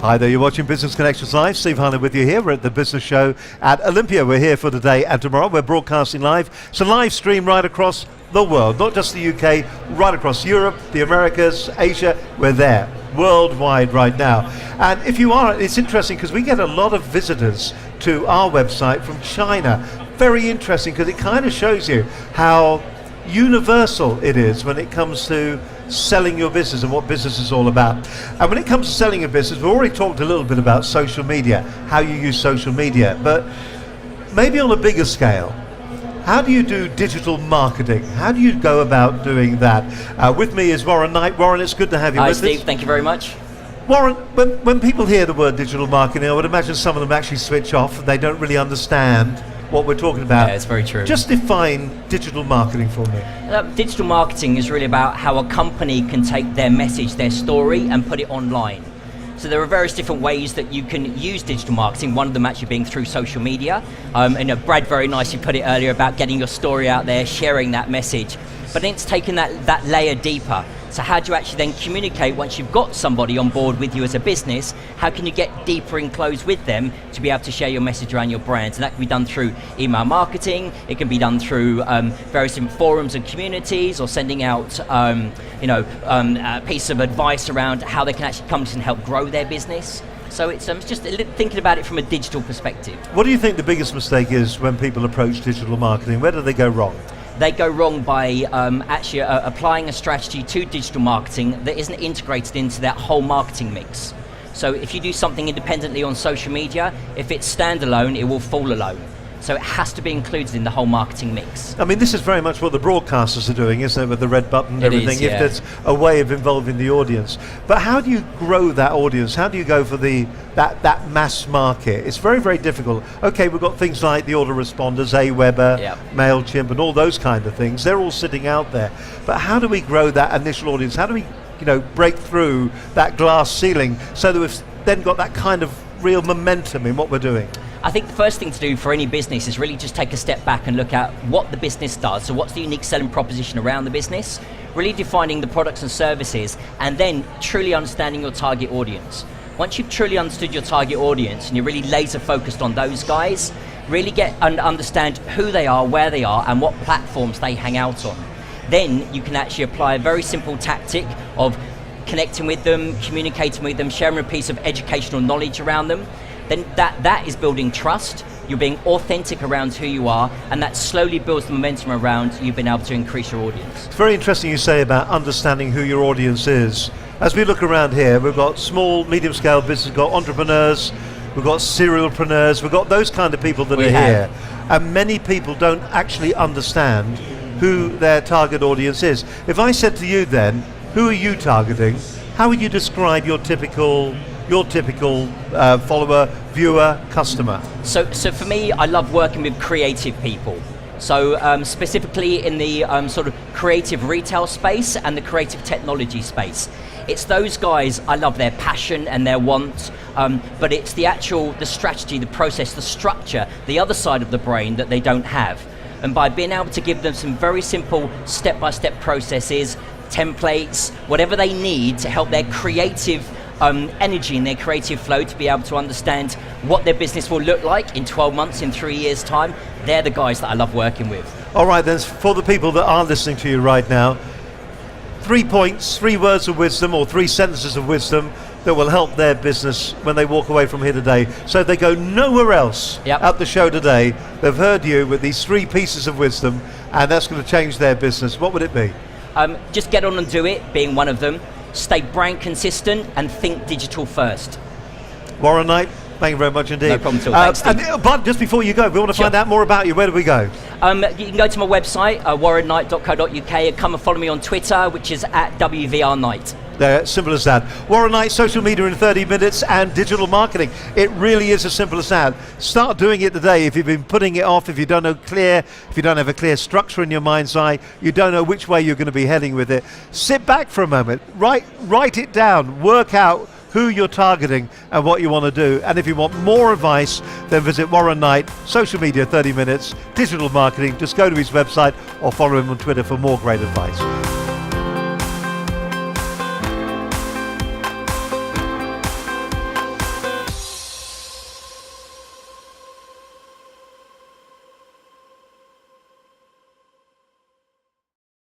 Hi there, you're watching Business Connections Live. Steve Harley with you here. We're at the business show at Olympia. We're here for today and tomorrow. We're broadcasting live. It's a live stream right across the world, not just the UK, right across Europe, the Americas, Asia. We're there, worldwide right now. And if you are, it's interesting because we get a lot of visitors to our website from China. Very interesting because it kind of shows you how universal it is when it comes to selling your business and what business is all about. And when it comes to selling your business, we've already talked a little bit about social media, how you use social media, but maybe on a bigger scale, how do you do digital marketing? How do you go about doing that? With me is Warren Knight. Warren, it's good to have you with us. Hi Steve, thank you very much. Warren, when people hear the word digital marketing, I would imagine some of them actually switch off and they don't really understand what we're talking about. Yeah, it's very true. Just define digital marketing for me. Digital marketing is really about how a company can take their message, their story, and put it online. So there are various different ways that you can use digital marketing, one of them actually being through social media. And Brad very nicely put it earlier about getting your story out there, sharing that message. But then it's taking that layer deeper. So how do you actually then communicate once you've got somebody on board with you as a business? How can you get deeper and close with them to be able to share your message around your brand? And that can be done through email marketing. It can be done through various different forums and communities, or sending out a piece of advice around how they can actually come to and help grow their business. So it's just thinking about it from a digital perspective. What do you think the biggest mistake is when people approach digital marketing? Where do they go wrong? They go wrong by actually applying a strategy to digital marketing that isn't integrated into that whole marketing mix. So if you do something independently on social media, if it's standalone, it will fall alone. So it has to be included in the whole marketing mix. I mean, this is very much what the broadcasters are doing, isn't it, with the red button and everything, yeah. If there's a way of involving the audience. But how do you grow that audience? How do you go for that mass market? It's very, very difficult. Okay, we've got things like the autoresponders, Aweber, Yep. MailChimp, and all those kind of things. They're all sitting out there. But how do we grow that initial audience? How do we, break through that glass ceiling so that we've then got that kind of real momentum in what we're doing? I think the first thing to do for any business is really just take a step back and look at what the business does. So what's the unique selling proposition around the business? Really defining the products and services, and then truly understanding your target audience. Once you've truly understood your target audience and you're really laser focused on those guys, really get and understand who they are, where they are, and what platforms they hang out on. Then you can actually apply a very simple tactic of connecting with them, communicating with them, sharing a piece of educational knowledge around them. Then that is building trust. You're being authentic around who you are, and that slowly builds the momentum around you've been able to increase your audience. It's very interesting you say about understanding who your audience is. As we look around here, we've got small, medium-scale business, we've got entrepreneurs, we've got serialpreneurs, we've got those kind of people that are here. And many people don't actually understand who their target audience is. If I said to you then, who are you targeting? How would you describe your typical follower, viewer, customer? So for me, I love working with creative people. So specifically in the sort of creative retail space and the creative technology space. It's those guys, I love their passion and their want, but it's the strategy, the process, the structure, the other side of the brain that they don't have. And by being able to give them some very simple step-by-step processes, templates, whatever they need to help their creative energy and their creative flow to be able to understand what their business will look like in 12 months, in 3 years' time, they're the guys that I love working with. All right, then, for the people that are listening to you right now, 3 points, 3 words of wisdom, or 3 sentences of wisdom that will help their business when they walk away from here today. So if they go nowhere else at the show today, they've heard you with these 3 pieces of wisdom, and that's going to change their business. What would it be? Just get on and do it, being one of them. Stay brand consistent and think digital first. Warren Knight, thank you very much indeed. No problem at all. Thanks, Steve. But just before you go, we want to find out more about you. Where do we go? You can go to my website, warrenknight.co.uk, and come and follow me on Twitter, which is @WVRKnight. There, simple as that. Warren Knight, social media in 30 minutes and digital marketing. It really is as simple as that. Start doing it today. If you've been putting it off, if you don't have a clear structure in your mind's eye, you don't know which way you're going to be heading with it, sit back for a moment, write it down, work out who you're targeting and what you want to do. And if you want more advice, then visit Warren Knight, social media 30 minutes, digital marketing. Just go to his website or follow him on Twitter for more great advice.